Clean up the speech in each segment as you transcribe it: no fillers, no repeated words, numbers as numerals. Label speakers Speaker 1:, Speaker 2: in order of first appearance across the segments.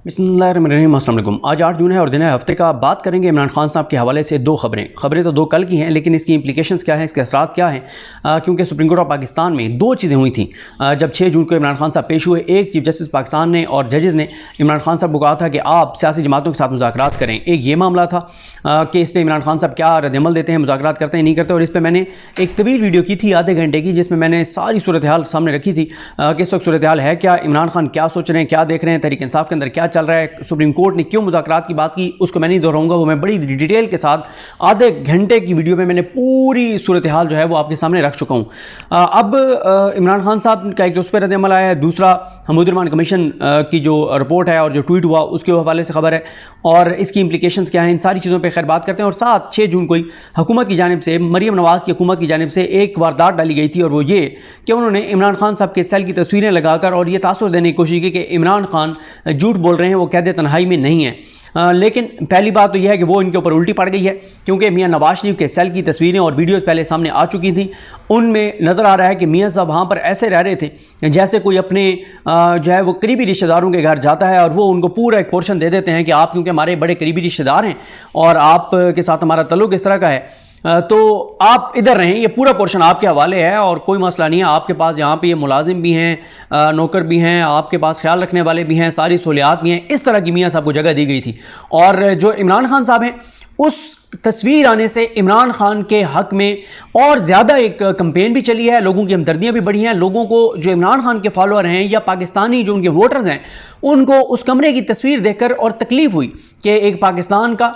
Speaker 1: बिस्मिल्लाहिर्रहमानिर्रहीम। अस्सलाम वालेकुम। आज 8 जून है और दिन है हफ्ते का। बात करेंगे इमरान खान साहब के हवाले से दो खबरें तो दो कल की हैं, लेकिन इसकी इंप्लीकेशंस क्या हैं, इसके असरात क्या हैं, क्योंकि सुप्रीम कोर्ट ऑफ पाकिस्तान में दो चीज़ें हुई थी जब 6 जून को इमरान खान साहब पेश हुए। एक, चीफ जस्टिस पाकिस्तान ने और जजेज़ ने इमरान खान साहब को कहा था कि आप सियासी जमातों के साथ मुज़ाकरात करें। एक ये मामला था कि इस पर इमरान खान साहब क्या रद्दअमल देते हैं, मुज़ाकरात करते हैं नहीं करते। और इस पर मैंने एक तवील वीडियो की थी आधे घंटे की, जिसमें मैंने सारी सूरत हाल सामने रखी थी कि इस वक्त सूरत हाल है क्या, इमरान खान क्या सोच रहे हैं, क्या देख रहे हैं, तहरीक इंसाफ के अंदर क्या चल रहा है, सुप्रीम कोर्ट ने क्यों मुज़ाकरात की बात की, उसको मैं नहीं दोहराऊंगा। वो मैं बड़ी डिटेल के साथ आधे घंटे की वीडियो में मैंने पूरी सूरत हाल जो है वो आपके सामने रख चुका हूँ। अब इमरान खान साहब का एक जो उस पर रद्दअमल आया है, दूसरा हमूदुर्रहमान कमीशन की जो रिपोर्ट है और जो ट्वीट हुआ उसके हवाले से खबर है और इसकी इंप्लीकेशंस क्या हैं, इन सारी चीज़ों पर खैर बात करते हैं। और साथ 6 जून को ही हुकूमत की जानिब से, मरीम नवाज़ की हुकूमत की जानिब से एक वारदात डाली गई थी, और वो ये कि उन्होंने इमरान खान साहब के सेल की तस्वीरें लगाकर और ये तासुर देने की कोशिश की कि इमरान खान झूठ बोल रहे हैं, वो कैद तन्हाई में नहीं है। लेकिन पहली बात तो यह है कि वो इनके ऊपर उल्टी पड़ गई है, क्योंकि मियां नवाज शरीफ के सेल की तस्वीरें और वीडियोस पहले सामने आ चुकी थी। उनमें नज़र आ रहा है कि मियां साहब वहाँ पर ऐसे रह रहे थे जैसे कोई अपने जो है वो करीबी रिश्तेदारों के घर जाता है और वो उनको पूरा एक पोर्शन दे देते हैं कि आप क्योंकि हमारे बड़े करीबी रिश्तेदार हैं और आप के साथ हमारा तल्लुक इस तरह का है, तो आप इधर रहें, ये पूरा पोर्शन आपके हवाले है और कोई मसला नहीं है। आपके पास यहाँ पे ये मुलाजिम भी हैं, नौकर भी हैं, आपके पास ख्याल रखने वाले भी हैं, सारी सहूलियात भी हैं। इस तरह की मियाँ साहब को जगह दी गई थी। और जो इमरान खान साहब हैं, उस तस्वीर आने से इमरान खान के हक़ में और ज़्यादा एक कंपेन भी चली है, लोगों की हमदर्दियाँ भी बढ़ी हैं। लोगों को जो इमरान खान के फॉलोअर हैं या पाकिस्तानी जो उनके वोटर्स हैं, उनको उस कमरे की तस्वीर देखकर और तकलीफ़ हुई कि एक पाकिस्तान का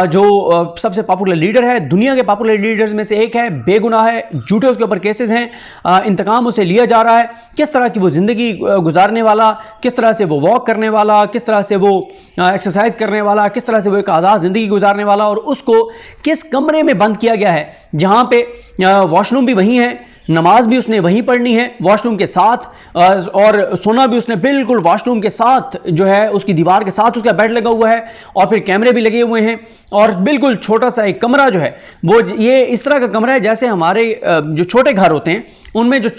Speaker 1: जो सबसे पॉपुलर लीडर है, दुनिया के पॉपुलर लीडर्स में से एक है, बेगुनाह है, झूठे उसके ऊपर केसेस हैं, इंतकाम उसे लिया जा रहा है, किस तरह की वो ज़िंदगी गुजारने वाला, किस तरह से वो वॉक करने वाला, किस तरह से वो एक्सरसाइज करने वाला, किस तरह से वो एक आज़ाद ज़िंदगी गुजारने वाला, और उसको किस कमरे में बंद किया गया है जहां पे वॉशरूम भी वहीं है, नमाज भी उसने वहीं पढ़नी है वॉशरूम के साथ, और सोना भी उसने बिल्कुल वॉशरूम के साथ जो है उसकी दीवार के साथ उसका बेड लगा हुआ है, और फिर कैमरे भी लगे हुए हैं, और बिल्कुल छोटा सा एक कमरा जो है वो ये इस तरह का कमरा है जैसे हमारे जो छोटे घर होते हैं उनमें जो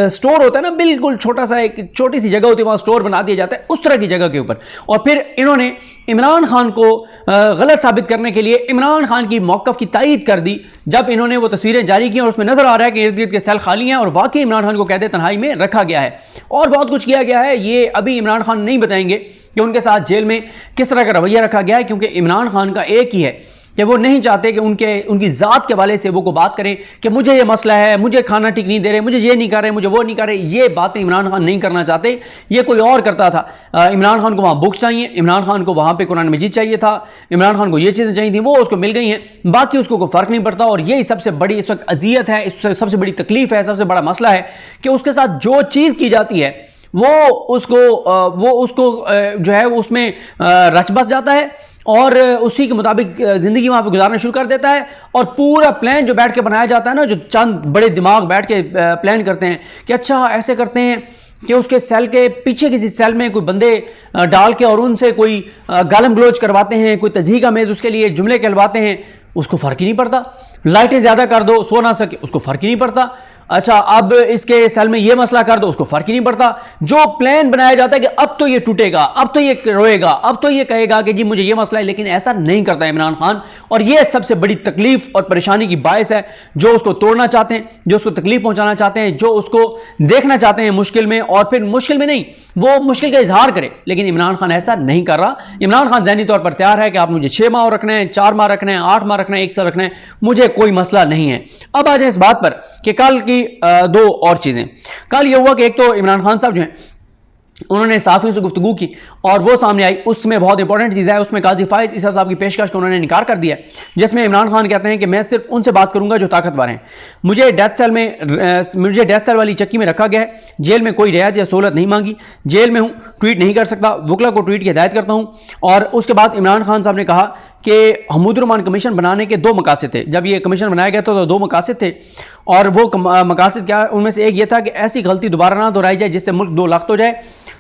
Speaker 1: स्टोर होता है ना, बिल्कुल छोटा सा एक छोटी सी जगह होती है, वहाँ स्टोर बना दिया जाता है, उस तरह की जगह के ऊपर। और फिर इन्होंने इमरान खान को गलत साबित करने के लिए इमरान खान की मौक़िफ़ की तायीद कर दी जब इन्होंने वो तस्वीरें जारी की और उसमें नज़र आ रहा है कि इर्द गिर्द के सेल खाली हैं और वाकई इमरान खान को कैद तन्हाई में रखा गया है और बहुत कुछ किया गया है। ये अभी इमरान खान नहीं बताएंगे कि उनके साथ जेल में किस तरह का रवैया रखा गया है, क्योंकि इमरान खान का एक ही है कि वो नहीं चाहते कि उनकी ज़ात के हवाले से वो को बात करें कि मुझे ये मसला है, मुझे खाना ठीक नहीं दे रहे, मुझे ये नहीं कर रहे, मुझे वो नहीं कर रहे। ये बातें इमरान खान नहीं करना चाहते, ये कोई और करता था। इमरान खान को वहाँ बुक्स चाहिए, इमरान खान को वहाँ पे कुरान मजीद चाहिए था, इमरान खान को ये चीज़ें चाहिए थी, वो उसको मिल गई हैं, बाकी उसको कोई फ़र्क नहीं पड़ता। और यही सबसे बड़ी इस वक्त अजियत है, इस सबसे बड़ी तकलीफ़ है, सबसे बड़ा मसला है कि उसके साथ जो चीज़ की जाती है वो उसको जो है उसमें रच बस जाता है और उसी के मुताबिक ज़िंदगी वहाँ पे गुजारना शुरू कर देता है। और पूरा प्लान जो बैठ के बनाया जाता है ना, जो चंद बड़े दिमाग बैठ के प्लान करते हैं कि अच्छा ऐसे करते हैं कि उसके सेल के पीछे किसी सेल में कोई बंदे डाल के और उनसे कोई गालम गलोच करवाते हैं, कोई तज़हीक आमेज़ उसके लिए जुमले कहलवाते हैं, उसको फ़र्क ही नहीं पड़ता। लाइटें ज़्यादा कर दो, सो ना सके, उसको फ़र्क ही नहीं पड़ता। अच्छा अब इसके सेल में ये मसला कर दो, उसको फ़र्क ही नहीं पड़ता। जो प्लान बनाया जाता है कि अब तो ये टूटेगा, अब तो ये रोएगा, अब तो ये कहेगा कि जी मुझे ये मसला है, लेकिन ऐसा नहीं करता इमरान खान। और ये सबसे बड़ी तकलीफ और परेशानी की बायस है। जो उसको तोड़ना चाहते हैं, जो उसको तकलीफ पहुंचाना चाहते हैं, जो उसको देखना चाहते हैं मुश्किल में, और फिर मुश्किल में नहीं वो मुश्किल का इजहार करे, लेकिन इमरान खान ऐसा नहीं कर रहा। इमरान खान ज़हनी तौर पर तैयार है कि आप मुझे 6 माह रखना है, 4 माह रखना है, 8 माह रखना है, 1 साल रखना है, मुझे कोई मसला नहीं है। अब आ जाए इस बात पर कि कल की दो और चीज़ें। कल ये हुआ कि एक तो इमरान खान साहब जो हैं उन्होंने सहाफ़ियों से गुफ्तगू की और वो सामने आई, उसमें बहुत इंपॉर्टेंट चीज़ है, उसमें काजी फाइज ईसा साहब की पेशकश को उन्होंने इनकार कर दिया, जिसमें इमरान खान कहते हैं कि मैं सिर्फ उनसे बात करूंगा जो ताकतवर हैं। मुझे डेथ सेल वाली चक्की में रखा गया है, जेल में कोई रियायत या सहूलत नहीं मांगी, जेल में हूँ, ट्वीट नहीं कर सकता, वकला को ट्वीट की हिदायत करता हूँ। और उसके बाद इमरान खान साहब ने कहा कि हमूदुर्रहमान कमीशन बनाने के 2 मकासद थे। जब ये कमीशन बनाया गया था तो 2 मकासद थे, और वो मकासद क्या, उनमें से एक ये था कि ऐसी गलती दोबारा ना दोहराई जाए जिससे मुल्क 2 लाख हो जाए।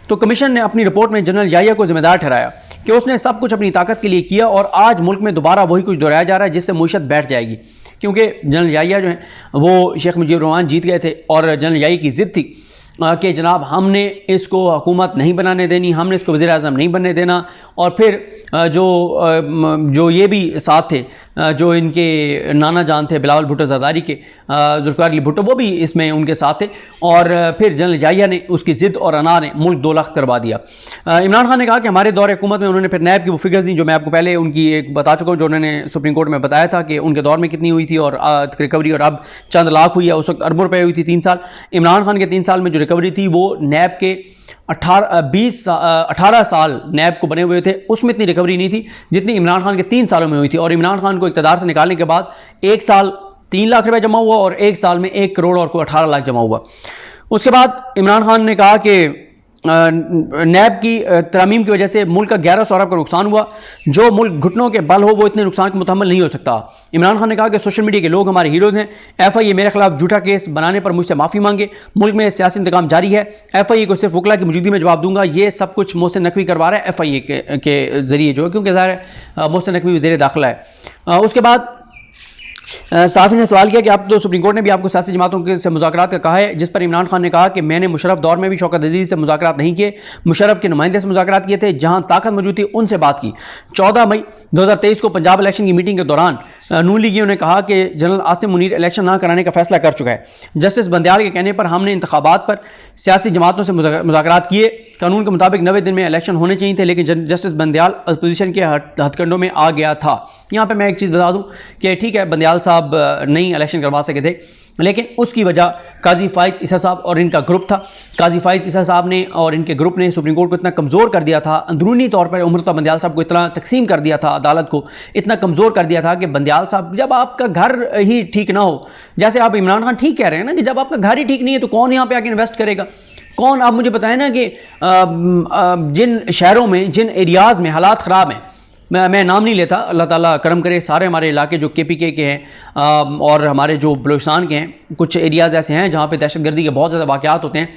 Speaker 1: तो कमीशन ने अपनी रिपोर्ट में जनरल याहिया को जिम्मेदार ठहराया कि उसने सब कुछ अपनी ताकत के लिए किया और आज मुल्क में दोबारा वही कुछ दोहराया जा रहा है जिससे मुईशत बैठ जाएगी, क्योंकि जनरल याहिया जो है वो शेख मुजीबुर रहमान जीत गए थे और जनरल याहिया की ज़िद थी कि जनाब हमने इसको हुकूमत नहीं बनाने देनी, हमने इसको वज़ीर आज़म नहीं बनने देना। और फिर जो ये भी साथ थे, जो इनके नाना जान थे बिलावल भुट्टो ज़रदारी के, जुल्फ़िकार अली भुट्टो, वो भी इसमें उनके साथ थे। और फिर जनरल जाहिया ने उसकी ज़िद और अना ने मुल्क 2 लाख करवा दिया। इमरान खान ने कहा कि हमारे दौर हुकूमत में उन्होंने फिर नैब की वो फिगर्स दी जो मैं आपको पहले उनकी एक बता चुका हूँ, जो उन्होंने सुप्रीम कोर्ट में बताया था कि उनके दौर में कितनी हुई थी और रिकवरी, और अब चंद लाख हुई है, उस वक्त अरबों रुपये हुई थी 3 साल। इमरान खान के 3 साल में जो रिकवरी थी वो नैब के 18 साल नैब को बने हुए थे, उसमें इतनी रिकवरी नहीं थी जितनी इमरान खान के 3 सालों में हुई थी। और इमरान खान को इक़्तिदार से निकालने के बाद 1 साल 3 लाख रुपए जमा हुआ और 1 साल में 1 करोड़ और 18 लाख जमा हुआ। उसके बाद इमरान खान ने कहा कि नैब की तरमीम की वजह से मुल्क का 1100 अरब का नुकसान हुआ, जो मुल्क घुटनों के बल हो वो इतने नुकसान को मुतहम्मिल नहीं हो सकता। इमरान खान ने कहा कि सोशल मीडिया के लोग हमारे हीरोज़ हैं, FIA मेरे खिलाफ झूठा केस बनाने पर मुझसे माफ़ी मांगे, मुल्क में सियासी इंतकाम जारी है, FIA को सिर्फ वकला की मौजूदगी में जवाब दूंगा। ये सब कुछ मोहसिन नकवी करवा रहा है FIA के ज़रिए, जो है, क्योंकि ज़ाहिर है मोहसिन नकवी वज़ीर दाखिला है। उसके बाद साफ़ी ने सवाल किया कि आप तो सुप्रीम कोर्ट ने भी आपको सियासी जमातों से मुज़ाकरात का कहा है, जिस पर इमरान खान ने कहा कि मैंने मुशर्रफ दौर में भी शौकत अजीज़ से मुज़ाकरात नहीं किए, मुशर्रफ के नुमाइंदे से मुज़ाकरात किए थे, जहां ताकत मौजूद थी उनसे बात की। 14 मई 2023 को पंजाब इलेक्शन की मीटिंग के दौरान नून लीगियों ने कहा कि जनरल आसिम मुनीर इलेक्शन ना कराने का फैसला कर चुका है। जस्टिस बंदयाल के कहने पर हमने इंतखाबात पर सियासी जमातों से मुज़ाकरात किए। कानून के मुताबिक 90 दिन में इलेक्शन होने चाहिए थे, लेकिन जस्टिस बंदयाल अपोजिशन के हथकंडों में आ गया था। यहाँ पर मैं एक चीज़ बता दूँ कि ठीक है, बंदयाल साहब नहीं इलेक्शन करवा सके थे, लेकिन उसकी वजह काजी फाइज ईसा साहब और इनका ग्रुप था। काजी फाइज ईसा साहब ने और इनके ग्रुप ने सुप्रीम कोर्ट को इतना कमज़ोर कर दिया था, अंदरूनी तौर पर उमरता बंदयाल साहब को इतना तकसीम कर दिया था, अदालत को इतना कमज़ोर कर दिया था कि बंदयाल साहब, जब आपका घर ही ठीक ना हो, जैसे आप इमरान खान ठीक कह रहे हैं ना कि जब आपका घर ही ठीक नहीं है तो कौन यहाँ पे आके इन्वेस्ट करेगा, कौन? आप मुझे बताएं ना कि जिन शहरों में, जिन एरियाज़ में हालात ख़राब हैं, मैं नाम नहीं लेता, अल्लाह ताला करम करे, सारे हमारे इलाके जो KPK के हैं और हमारे जो बलूचिस्तान के हैं, कुछ एरियाज़ ऐसे हैं जहाँ पे दहशतगर्दी के बहुत ज़्यादा वाक़यात होते हैं।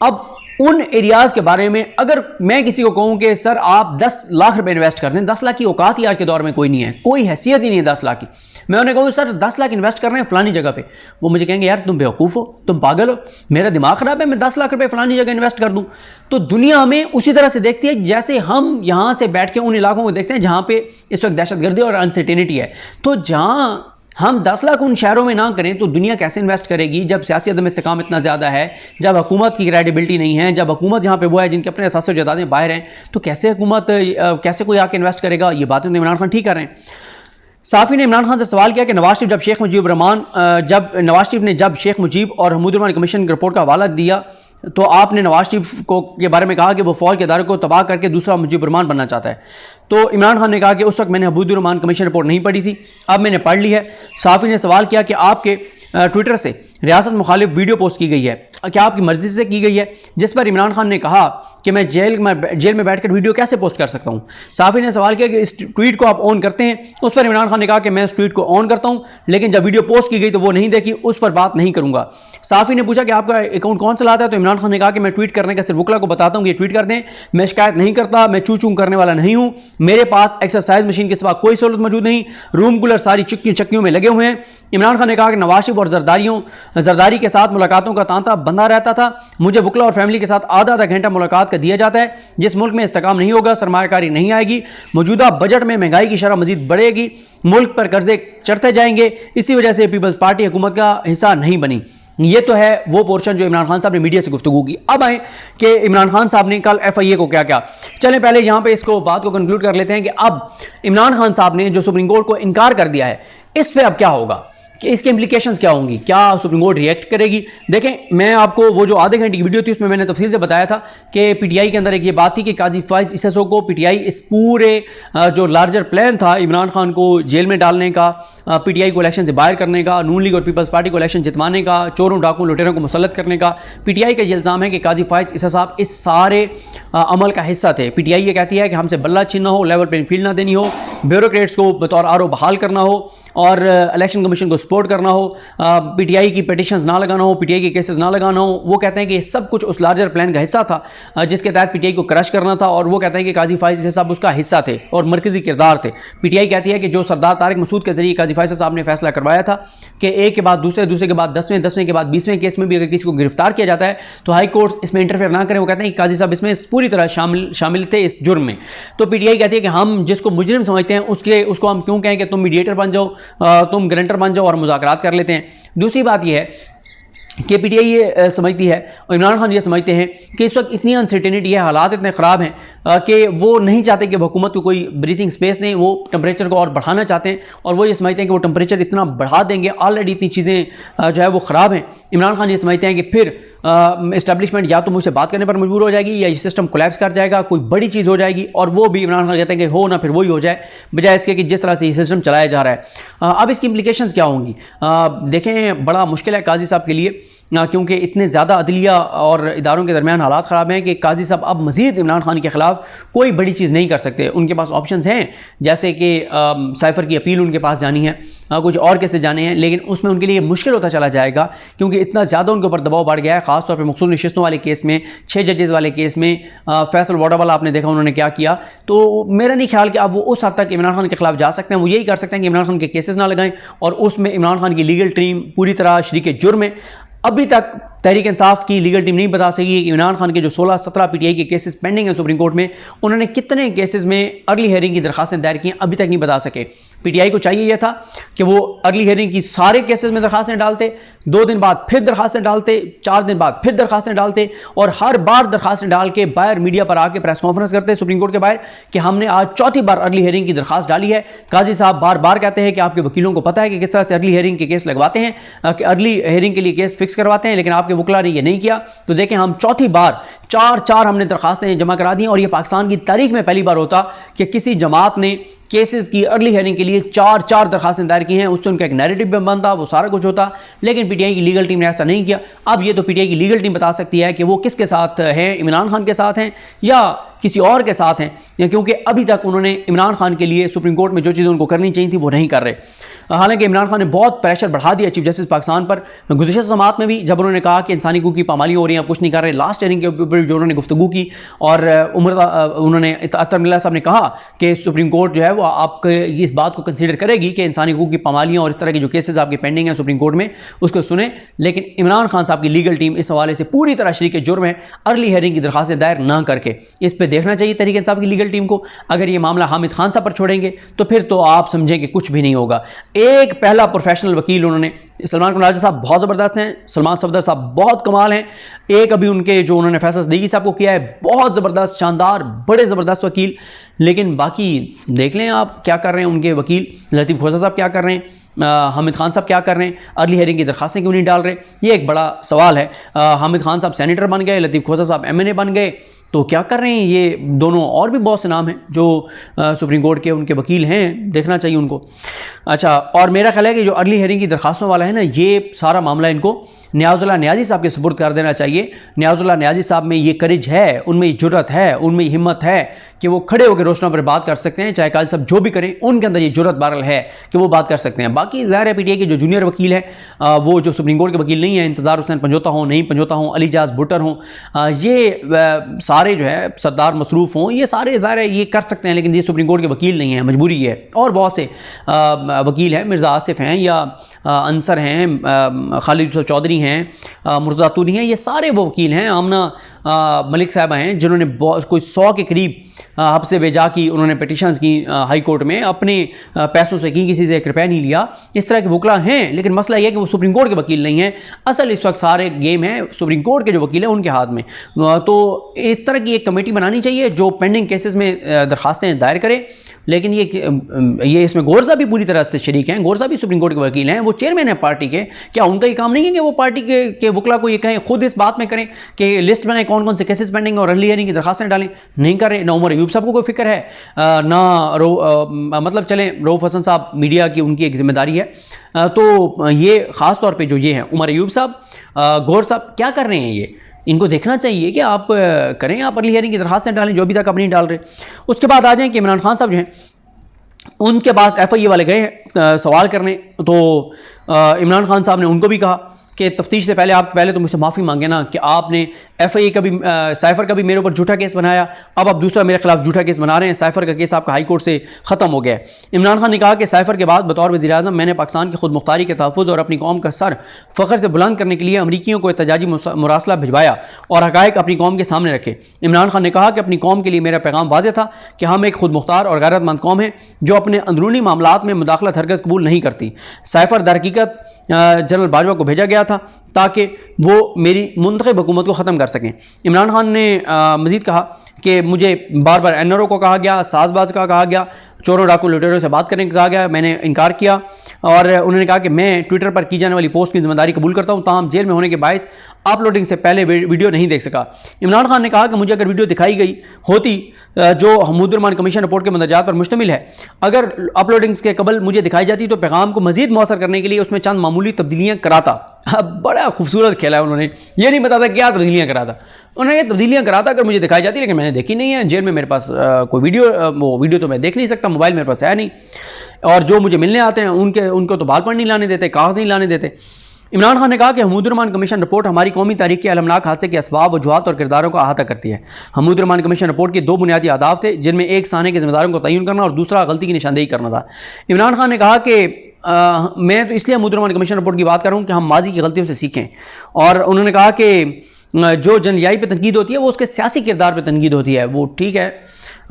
Speaker 1: अब उन एरियाज़ के बारे में अगर मैं किसी को कहूँ कि सर आप 10 लाख रुपए इन्वेस्ट कर दें, 10 लाख की औकात ही आज के दौर में कोई नहीं है, कोई हैसियत ही नहीं है 10 लाख की, मैं उन्हें कहूँ सर 10 लाख इन्वेस्ट कर रहे हैं फलानी जगह पे, वो मुझे कहेंगे यार तुम बेवकूफ़ हो, तुम पागल हो, मेरा दिमाग ख़राब है, मैं 10 लाख रुपए फलानी जगह इन्वेस्ट कर दूँ। तो दुनिया हमें उसी तरह से देखती है जैसे हम यहाँ से बैठ के उन इलाकों को देखते हैं जहाँ पे इस वक्त दहशतगर्दी और अनसर्टेनिटी है। तो जहाँ हम 10 लाख उन शहरों में ना करें तो दुनिया कैसे इन्वेस्ट करेगी, जब सियासी अदम इस्तेकाम इतना ज़्यादा है, जब हुकूमत की क्रेडिबिलिटी नहीं है, जब हुकूमत यहाँ पे वो है जिनके अपने असासे जायदादें बाहर हैं, तो कैसे हुकूमत, कैसे कोई आके इन्वेस्ट करेगा? ये बातें तो इमरान खान ठीक कर रहे हैं। साफ़ी ने इमरान खान से सवाल किया कि नवाज शरीफ जब शेख मुजीब और हमीद उर रहमान कमीशन की रिपोर्ट का हवाला दिया तो आपने नवाज शरीफ को के बारे में कहा कि वो फौज के इदारे को तबाह करके दूसरा मुजीब उर रहमान बनना चाहता है। तो इमरान खान ने कहा कि उस वक्त मैंने हमीद उर रहमान कमीशन रिपोर्ट नहीं पढ़ी थी, अब मैंने पढ़ ली है। साफ़ी ने सवाल किया कि आपके ट्विटर से रियासत मुखालिफ वीडियो पोस्ट की गई है, क्या आपकी मर्जी से की गई है? जिस पर इमरान खान ने कहा कि मैं जेल में बैठकर वीडियो कैसे पोस्ट कर सकता हूं। साफ़ी ने सवाल किया कि इस ट्वीट को आप ऑन करते हैं? उस पर इमरान खान ने कहा कि मैं इस ट्वीट को ऑन करता हूं, लेकिन जब वीडियो पोस्ट की गई तो वो नहीं देखी, उस पर बात नहीं करूंगा। साफ़ी ने पूछा कि आपका अकाउंट कौन चलाता है? तो इमरान खान ने कहा कि मैं ट्वीट करने का सिर्फ वकला को बताता हूँ कि ये ट्वीट कर दें, मैं शिकायत नहीं करता, मैं चू चू करने वाला नहीं हूँ, मेरे पास एक्सरसाइज मशीन के सिवा कोई सहूलत मौजूद नहीं, रूम कूलर सारी चक्कियों में लगे हुए हैं। इमरान खान ने कहा कि नवाज शरीफ और जरदारी के साथ मुलाकातों का तांता बंधा रहता था, मुझे वकला और फैमिली के साथ आधा घंटा मुलाकात का दिया जाता है। जिस मुल्क में इस्तेकाम नहीं होगा, सरमायाकारी नहीं आएगी, मौजूदा बजट में महंगाई की शरह मजीद बढ़ेगी, मुल्क पर कर्जे चढ़ते जाएंगे, इसी वजह से पीपल्स पार्टी हुकूमत का हिस्सा नहीं बनी। ये तो है वो पोर्शन जो इमरान खान साहब ने मीडिया से गुफ्तगू की। अब आए कि इमरान खान साहब ने कल FIA को क्या क्या, चलें पहले यहाँ पे इसको बात को कंक्लूड कर लेते हैं कि अब इमरान खान साहब ने जो सुप्रीम कोर्ट को इनकार कर दिया है, इस पर अब क्या होगा, कि इसके इंप्लीकेशंस क्या होंगी, क्या सुप्रीम कोर्ट रिएक्ट करेगी? देखें, मैं आपको वो जो आधे घंटे की वीडियो थी उसमें मैंने तफसील से बताया था कि PTI के अंदर एक ये बात थी कि काजी फाइज ईसा को PTI इस पूरे जो लार्जर प्लान था इमरान खान को जेल में डालने का, PTI को इलेक्शन से बाहर करने का, नून लीग और पीपल्स पार्टी को इलेक्शन जितवाने का, चोरों डाकुओं लुटेरों को मुसल्लत करने का, PTI का ये इल्ज़ाम है कि काजी फाइज ईसा साहब इस सारे अमल का हिस्सा थे। PTI ये कहती है कि हमसे बल्ला छीनना हो, लेवल प्लेइंग फील्ड ना देनी हो, ब्यूरोक्रेट्स को बतौर RO बहाल करना हो और इलेक्शन कमीशन को सपोर्ट करना हो, पीटीआई की पिटिशंस ना लगाना हो, पीटीआई के केसेस ना लगाना हो। वो कहते हैं कि ये सब कुछ उस लार्जर प्लान का हिस्सा था जिसके तहत पीटीआई को क्रश करना था, और वो कहते हैं कि काजी फायज़ साहब उसका हिस्सा थे और मरकजी किरदार थे। पीटीआई कहती है कि जो सरदार तारिक मसूद के जरिए काजी फायज़ साहब ने फैसला करवाया था कि एक के बाद दूसरे, दूसरे के बाद 10वें, 10वें के बाद 20वें केस में भी अगर किसी को गिरफ्तार किया जाता है तो हाई कोर्ट इसमें इंटरफेयर ना करें। वो कहते हैं कि काजी साहब इसमें पूरी तरह शामिल थे इस जुर्म में। तो पीटीआई कहती है कि हम जिसको मुजरिम समझते हैं उसको हम क्यों कहें कि तुम मीडिएटर बन जाओ, तुम गारंटर बन जाओ और मुज़ाकरात कर लेते हैं। दूसरी बात यह है कि पीटीआई ये समझती है और इमरान खान ये समझते हैं कि इस वक्त इतनी अनसर्टेनिटी है, हालात इतने ख़राब हैं कि वो नहीं चाहते कि हुकूमत को कोई ब्रीथिंग स्पेस दें, वो टेम्परेचर को और बढ़ाना चाहते हैं और वो ये समझते हैं कि वो टेम्परेचर इतना बढ़ा देंगे, ऑलरेडी इतनी चीज़ें जो है वो ख़राब हैं। इमरान खान ये समझते हैं कि फिर इस्टेब्लिशमेंट या तो मुझसे बात करने पर मजबूर हो जाएगी या ये सिस्टम कोलैप्स कर जाएगा, कोई बड़ी चीज़ हो जाएगी, और वो भी इमरान खान कहते हैं कि हो ना फिर वही हो जाए, बजाय इसके कि जिस तरह से ये सिस्टम चलाया जा रहा है। अब इसकी इम्प्लीकेशंस क्या होंगी देखें, बड़ा मुश्किल है काजी साहब के लिए, क्योंकि इतने ज़्यादा अदलिया और इदारों के दरमियान हालात ख़राब हैं कि काजी साहब अब मज़ीद इमरान खान के ख़िलाफ़ कोई बड़ी चीज़ नहीं कर सकते। उनके पास ऑप्शंस हैं, जैसे कि साइफ़र की अपील उनके पास जानी है, कुछ और केसेस जाने हैं, लेकिन उसमें उनके लिए मुश्किल होता चला जाएगा क्योंकि इतना ज़्यादा उनके ऊपर दबाव बढ़ गया है। ख़ासतौर पर मखसूस नशिस्तों वाले केस में, 6 जजेज़ वाले केस में फैसल वाडा वाला आपने देखा उन्होंने क्या किया। तो मेरा नहीं ख्याल कि अब वो उस हद तक इमरान खान के खिलाफ जा सकते हैं। वो यही कर सकते हैं कि इमरान खान के केसेस ना लगाएं और उसमें इमरान खान की लीगल टीम पूरी तरह शरीक जुर्म है। अभी तक तहरीक इंसाफ की लीगल टीम नहीं बता सकी कि इमरान खान के जो 16-17 पीटीआई के केसेस पेंडिंग हैं सुप्रीम कोर्ट में, उन्होंने कितने केसेस में अर्ली हियरिंग की दरखास्तें दायर की हैं, अभी तक नहीं बता सके। पीटीआई को चाहिए यह था कि वो अर्ली हियरिंग की सारे केसेस में दरखास्तें डालते, 2 दिन बाद फिर दरखास्तें डालते, 4 दिन बाद फिर दरखास्तें डालते, और हर बार दरखास्तें डाल के बाहर मीडिया पर आके प्रेस कॉन्फ्रेंस करते सुप्रीम कोर्ट के बाहर कि हमने आज चौथी बार अर्ली हियरिंग की दरखास्त डाली है। काजी साहब बार बार कहते हैं कि आपके वकीलों को पता है कि किस तरह से अर्ली हियरिंग के केस लगवाते हैं, कि अर्ली हियरिंग के लिए केस फिक्स करवाते हैं, लेकिन आपके वकला ने ये नहीं किया। तो देखें, हम चौथी बार 4 हमने दरखास्तें जमा करा दी, और ये पाकिस्तान की तारीख में पहली बार होता कि किसी जमात ने केसेस की अर्ली हियरिंग के लिए 4 दरखास्तें दायर की हैं। उससे उनका एक नैरेटिव भी बनता, वो सारा कुछ होता, लेकिन पीटीआई की लीगल टीम ने ऐसा नहीं किया। अब ये तो पीटीआई की लीगल टीम बता सकती है कि वो किसके साथ हैं, इमरान खान के साथ हैं या किसी और के साथ हैं, क्योंकि अभी तक उन्होंने इमरान खान के लिए सुप्रीम कोर्ट में जो चीज़ें उनको करनी चाहिए थी वो नहीं कर रहे। हालांकि इमरान खान ने बहुत प्रेशर बढ़ा दिया चीफ जस्टिस पाकिस्तान पर गुज़िश्ता समात में भी, जब उन्होंने कहा कि इंसानी हकूक़ की पामाली हो रही है, आप कुछ नहीं कर रहे। लास्ट हियरिंग के ऊपर जो उन्होंने गुफ्तगू की और उन्होंने अतर मिल्ला साहब ने कहा कि सुप्रीम कोर्ट जो है वो आपके इस बात को कंसीडर करेगी कि इंसानी हकूक़ की पामालियाँ और इस तरह के जो केसेस आपके पेंडिंग हैं सुप्रीम कोर्ट में, उसको सुने। लेकिन इमरान खान साहब की लीगल टीम इस हवाले से पूरी तरह शरीक जुर्म है अर्ली हियरिंग की दरखास्तें दायर ना करके। इस पर देखना चाहिए तहरीक इंसाफ की लीगल टीम को। अगर ये मामला हामिद खान साहब पर छोड़ेंगे तो फिर तो आप समझें कि कुछ भी नहीं होगा। एक पहला प्रोफेशनल वकील उन्होंने, सलमान कुनाजा साहब बहुत ज़बरदस्त हैं, सलमान सफदर साहब बहुत कमाल हैं। एक अभी उनके जो उन्होंने फैसला सदीकी साहब को किया है, बहुत ज़बरदस्त, शानदार, बड़े ज़बरदस्त वकील। लेकिन बाकी देख लें आप क्या कर रहे हैं उनके वकील, लतीफ़ खोसा साहब क्या कर रहे हैं, हामिद खान साहब क्या कर रहे हैं, अर्ली हियरिंग की दरखास्तें क्यों नहीं डाल रहे, ये एक बड़ा सवाल है। हामिद खान साहब सेनेटर बन गए, लतीफ़ खोसा साहब MNA बन गए, तो क्या कर रहे हैं ये दोनों? और भी बहुत से नाम हैं जो सुप्रीम कोर्ट के उनके वकील हैं, देखना चाहिए उनको। अच्छा, और मेरा ख्याल है कि जो अर्ली हियरिंग की दरखास्तों वाला है ना, ये सारा मामला इनको नियाज़ुल्लाह नियाज़ी साहब के सुपुर्द कर देना चाहिए। नियाज़ुल्लाह नियाज़ी साहब में ये करेज है, उनमें ये जुर्रत है, उनमें ये हिम्मत है कि वो खड़े होकर रोशना पर बात कर सकते हैं। चाहे काजी साहब जो भी करें, उनके अंदर ये जुर्रत बहरहाल है कि वो बात कर सकते हैं। बाकी ज़ाहिर है पीटीआई के जो जूनियर वकील है, वो जो सुप्रीम कोर्ट के वकील नहीं है, इंतज़ार हुसैन पंजोता हों, नईम पंजोता हों, अली जाज भुट्टर हों, ये सारे जो है सरदार मसरूफ़ हों, ये सारे ज़ाहिर है ये कर सकते हैं, लेकिन ये सुप्रीम कोर्ट के वकील नहीं है, मजबूरी है। और बहुत से वकील हैं, मिर्ज़ा आसिफ हैं या अंसर हैं, खालिद यूसुफ चौधरी हैं, मुर्तज़ा तूनी हैं, ये सारे वो वकील हैं। आमना मलिक साहबा हैं जिन्होंने कोई 100 के करीब हफ्से बेजा की उन्होंने पिटिशंस की हाई कोर्ट में, अपने पैसों से की, किसी से 1 रुपया नहीं लिया। इस तरह के वकला हैं, लेकिन मसला यह है कि वो सुप्रीम कोर्ट के वकील नहीं हैं। असल इस वक्त सारे गेम है सुप्रीम कोर्ट के जो वकील हैं उनके हाथ में। तो इस तरह की एक कमेटी बनानी चाहिए जो पेंडिंग केसेस में दरखास्तें दायर करे। लेकिन ये इसमें गौर साहब भी पूरी तरह से शरीक हैं, गौर साहब भी सुप्रीम कोर्ट के वकील हैं, वो चेयरमैन है पार्टी के। क्या उनका ये काम नहीं है कि वो पार्टी के वकला को ये कहें, खुद इस बात में करें कि लिस्ट बनाएं कौन कौन से केसेस पेंडिंग और अर्ली हियरिंग की दरखास्तें डालें? नहीं कर रहे। ना उमर अयूब साहब को कोई फिक्र है, ना मतलब चलें रऊफ़ हसन साहब, मीडिया की उनकी एक जिम्मेदारी है। तो ये ख़ास तौर पर जो ये हैं उमर अयूब साहब, गौर साहब क्या कर रहे हैं, ये इनको देखना चाहिए कि आप करें, आप अर्ली हियरिंग की दरखास्तें डालें जो अभी तक आप नहीं डाल रहे। उसके बाद आ जाएं कि इमरान खान साहब जो हैं उनके पास FIA वाले गए सवाल करने, तो इमरान खान साहब ने उनको भी कहा कि तफ्तीश से पहले आप पहले तो मुझसे माफ़ी मांगे ना कि आपने FIA का भी साइफ़र का भी मेरे ऊपर झूठा केस बनाया, अब आप दूसरा मेरे खिलाफ झूठा केस बना रहे हैं। साइफ़र का केस आपका हाई कोर्ट से ख़त्म हो गया है। इमरान खान ने कहा कि साइफ़र के बाद बतौर वज़ीर-ए-आज़म मैंने पाकिस्तान की खुद मुख्तारी के तहफ़्फ़ुज़ और अपनी कौम का सर फ़ख्र से बुलंद करने के लिए अमरीकियों को एहतजाजी मुरासला भिजवाया और हक़ाइक़ अपनी कौम के सामने रखे। इमरान खान ने कहा कि अपनी कौम के लिए मेरा पैगाम वाज़ेह था कि हम एक खुद मुख्तार और गैरतमंद कौम है जो अपने अंदरूनी मामलात में मुदाखलत हरगिज़ कबूल नहीं करती। साइफ़र दरहकीकत जनरल बाजवा को भेजा गया था ताकि वो मेरी मुंतखब हुकूमत को ख़त्म कर सकें। इमरान खान ने मज़ीद कहा कि मुझे बार बार NRO को कहा गया, साजबाज का कहा गया, चोरों डाकू लुटेरों से बात करने का कहा गया, मैंने इनकार किया और उन्होंने कहा कि मैं ट्विटर पर की जाने वाली पोस्ट की जिम्मेदारी कबूल करता हूं, ताहम जेल में होने के बायस अपलोडिंग से पहले वीडियो नहीं देख सका। इमरान खान ने कहा कि मुझे अगर वीडियो दिखाई गई होती जो हमूदुर्रहमान कमीशन रिपोर्ट के मंदरजात पर मुश्तमिल है, अगर अपलोडिंग्स के कबल मुझे दिखाई जाती तो पैगाम को मजीद मौसर करने के लिए उसमें चंद मामूली तब्दीलियाँ कराता। बड़ा खूबसूरत खेला है उन्होंने, ये नहीं बताता क्या तब्दीलियाँ कराता, उन्होंने तब्दीलियाँ कराता अगर मुझे दिखाई जाती, लेकिन मैंने देखी नहीं है। जेल में मेरे पास कोई वीडियो तो मैं देख नहीं सकता, मोबाइल मेरे पास है नहीं, और जो मुझे मिलने आते हैं उनको तो बाल पर नहीं लाने देते, कागज़ नहीं लाने देते। इमरान खान ने कहा कि हमूदुर्रहमान कमीशन रिपोर्ट हमारी कौमी तारीख के अलमनाक हादसे के असबाब, वजूहात और किरदारों को अहाता करती है। हमूदुर्रहमान कमीशन रिपोर्ट के दो बुनियादी आदाफ थे, जिनमें एक साने के जिम्मेदारों को तयन करना और दूसरा गलती की निशानदेही करना था। इमरान खान ने कहा कि मैं तो इसलिए हमूदुर्रहमान कमीशन रिपोर्ट की बात कर रहा हूँ कि हम माजी की गलतियों से सीखें, और उन्होंने कहा कि जो जनरल पे तनकीद होती है वो उसके सियासी किरदार पे तनकीद होती है। वो ठीक है,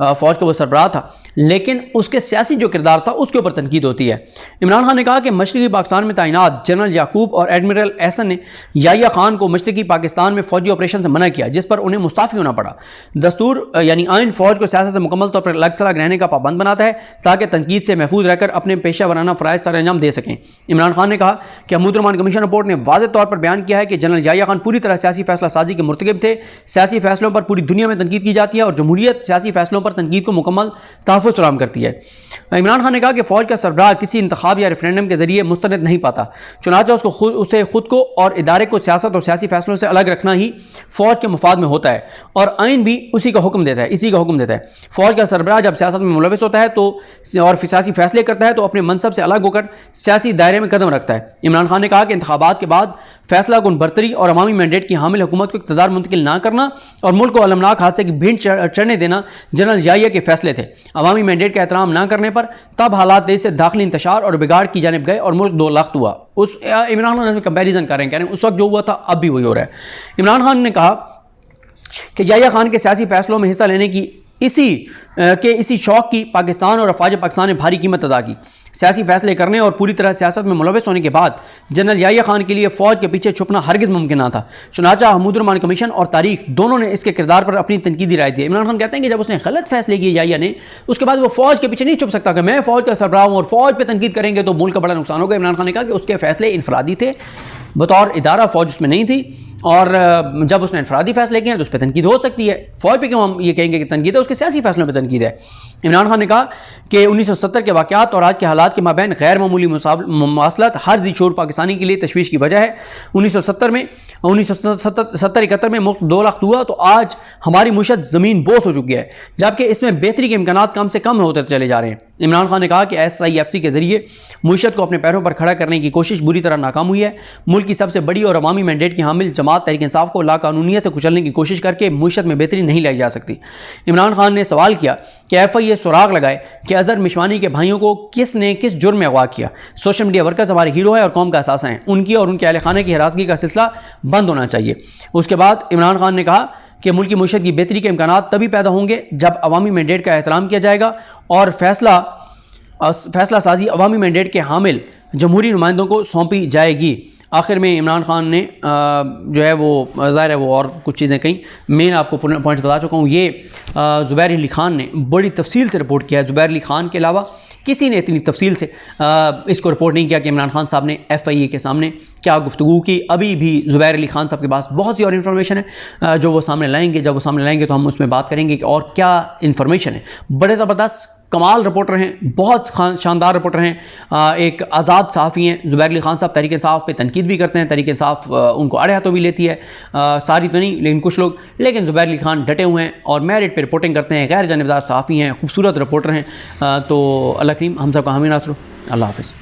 Speaker 1: फ़ौज का वो सरबराह था, लेकिन उसके सियासी जो किरदार था उसके ऊपर तनकीद होती है। इमरान खान ने कहा कि मशरक़ी पाकिस्तान में तैनात जनरल याकूब और एडमिरल एहसन ने याहिया खान को मशरक़ी पाकिस्तान में फ़ौजी ऑपरेशन से मना किया, जिस पर उन्हें मुस्ताफ़ी होना पड़ा। दस्तूर यानी आइन फ़ौज को सियासत से मुकम्मल तौर पर अलग थलग रहने का पाबंद बनाता है ताकि तनकीद से महफूज रहकर अपने पेशा वराना फ़राइज़ सर अंजाम दे सकें। इमरान खान ने कहा कि हमूदुर्रहमान कमीशन रिपोर्ट ने वाज़ेह तौर पर बयान किया है कि जनरल याहिया खान पूरी तरह सियासी फैसला साजी के मुर्तकिब थे। सियासी फैसलों पर पूरी दुनिया में तनकीद की जाती है और जमहूरियत सियासी फैसलों पर तनकीद को मुकम्मल तहफ़्फ़ुज़ फराहम करती है। इमरान खान ने कहा कि फ़ौज का सरबराह किसी इंतखाब या रेफरेंडम के जरिए मुस्तनद नहीं पाता, चुनांचे उसे खुद को और इदारे को सियासत और सियासी फैसलों से अलग रखना ही फ़ौज के मफाद में होता है, और आइन भी इसी का हुक्म देता है। फ़ौज का सरबराह जब सियासत में मुलविस होता है तो और सियासी फैसले करता है तो अपने मनसब से अलग होकर सियासी दायरे में कदम रखता है। इमरान खान ने कहा कि इंतखाबात के बाद फैसला कुन बरतरी और अवामी मैंडेट की हामिल हुकूमत को इक़्तिदार मुंतकिल ना करना और मुल्क को अलमनाक हादसे की भीड़ चढ़ने देना जनरल याहिया के फैसले थे। अवामी मैंडेट का एहतराम ना करने पर तब हालात देश से दाखिली इंतशार और बिगाड़ की जानिब गए और मुल्क 2 लाख हुआ। उस इमरान खान ने कंपैरिजन कह रहे हैं उस वक्त जो हुआ था अब भी वही हो रहा है। इमरान खान ने कहा कि याहिया खान के सियासी फैसलों में हिस्सा लेने की इसी शौक की पाकिस्तान और अफवाज पाकिस्तान ने भारी कीमत अदा की। सियासी फैसले करने और पूरी तरह सियासत में मुलविस होने के बाद जनरल याहिया खान के लिए फ़ौज के पीछे छुपना हरगिज़ मुमकिन ना था। चुनांचे हमूदुर्रहमान कमीशन और तारीख दोनों ने इसके किरदार पर अपनी तनकीदी राय दी। इमरान खान कहते हैं कि जब उसने गलत फैसले किए याहिया ने, उसके बाद वो फ़ौज के पीछे नहीं छुप सकता कि मैं फ़ौज का सरबराह हूँ और फ़ौज पर तनकीद करेंगे तो मुल्क का बड़ा नुकसान होगा। इमरान खान ने कहा कि उसके फैसले इनफरादी थे, बतौर इदारा फ़ौज उसमें नहीं थी, और जब उसने इनफरादी फैसले किए तो उस पर तनकीद हो सकती है। फ़ौज पे क्यों हम ये कहेंगे कि तनकीद है, उसके सियासी फैसलों पर तनकीद है। इमरान खान ने कहा कि 1970 के वाक़यात और आज के हालात के माबैन गैर मामूली मुवासलत हर ज़ी-शऊर पाकिस्तानी के लिए तशवीश की वजह है। 1970-71 में मुल्क 2 लाख हुआ तो आज हमारी मुशत ज़मीन बोस हो चुकी है, जबकि इसमें बेहतरी के इम्कान कम से कम होते चले जा रहे हैं। इमरान खान ने कहा कि SIFC के जरिए मुशत को अपने पैरों पर खड़ा करने की कोशिश बुरी तरह नाकाम हुई है। मुल्क की सबसे बड़ी और अवामी मैंडेट की हामिल जमात तहरीक इंसाफ को लाकानूनियत से कुचलने की कोशिश करके मुशत में बेहतरी नहीं लाई जा सकती। इमरान खान ने सवाल किया कि FIA सुराग लगाए कि अजहर मिशवानी के भाइयों को किस जुर्म में अगवा किया। सोशल मीडिया वर्कर्स हमारे हीरो हैं और कौम का असासा हैं, उनकी और उनके अहले खाने की हिरासगी का सिलसिला बंद होना चाहिए। उसके बाद इमरान खान ने कहा कि मुल्क की मुशत की बेहतरी के इम्कान तभी पैदा होंगे जब अवामी मैंडेट का एहतराम किया जाएगा और फैसला साजी अवामी मैंडेट के हामिल जमहूरी नुमाइंदों को सौंपी जाएगी। आखिर में इमरान खान ने जो है वो ज़ाहिर है वो और कुछ चीज़ें कहीं मैं आपको पॉइंट्स बता चुका हूँ। ये ज़ुबैर अली खान ने बड़ी तफसील से रिपोर्ट किया है। ज़ुबैर अली खान के अलावा किसी ने इतनी तफसील से इसको रिपोर्ट नहीं किया कि इमरान खान साहब ने FIA के सामने क्या गुफ्तगू की। अभी भी ज़ुबैर अली खान साहब के पास बहुत सी और इन्फॉर्मेशन है जो वो सामने लाएंगे। जब वो सामने लाएंगे तो हम उसमें बात करेंगे कि और क्या इन्फॉर्मेशन है। बड़े ज़बरदस्त कमाल रिपोर्टर हैं, बहुत शानदार रिपोर्टर हैं। एक आज़ाद सहाफ़ी हैं ज़ुबैर अली खान साहब, तहरीक इंसाफ पे तनकीद भी करते हैं, तहरीक इंसाफ उनको आड़े हाथों भी लेती है, सारी तो नहीं लेकिन कुछ लोग, लेकिन ज़ुबैर अली खान डटे हुए हैं और मेरिट पे रिपोर्टिंग करते हैं, गैर जानिबदार सहाफ़ी हैं, खूबसूरत रिपोर्टर हैं। तो अल्लाह करीम हम सब का हामी नासर हो। अल्लाह हाफ़िज़।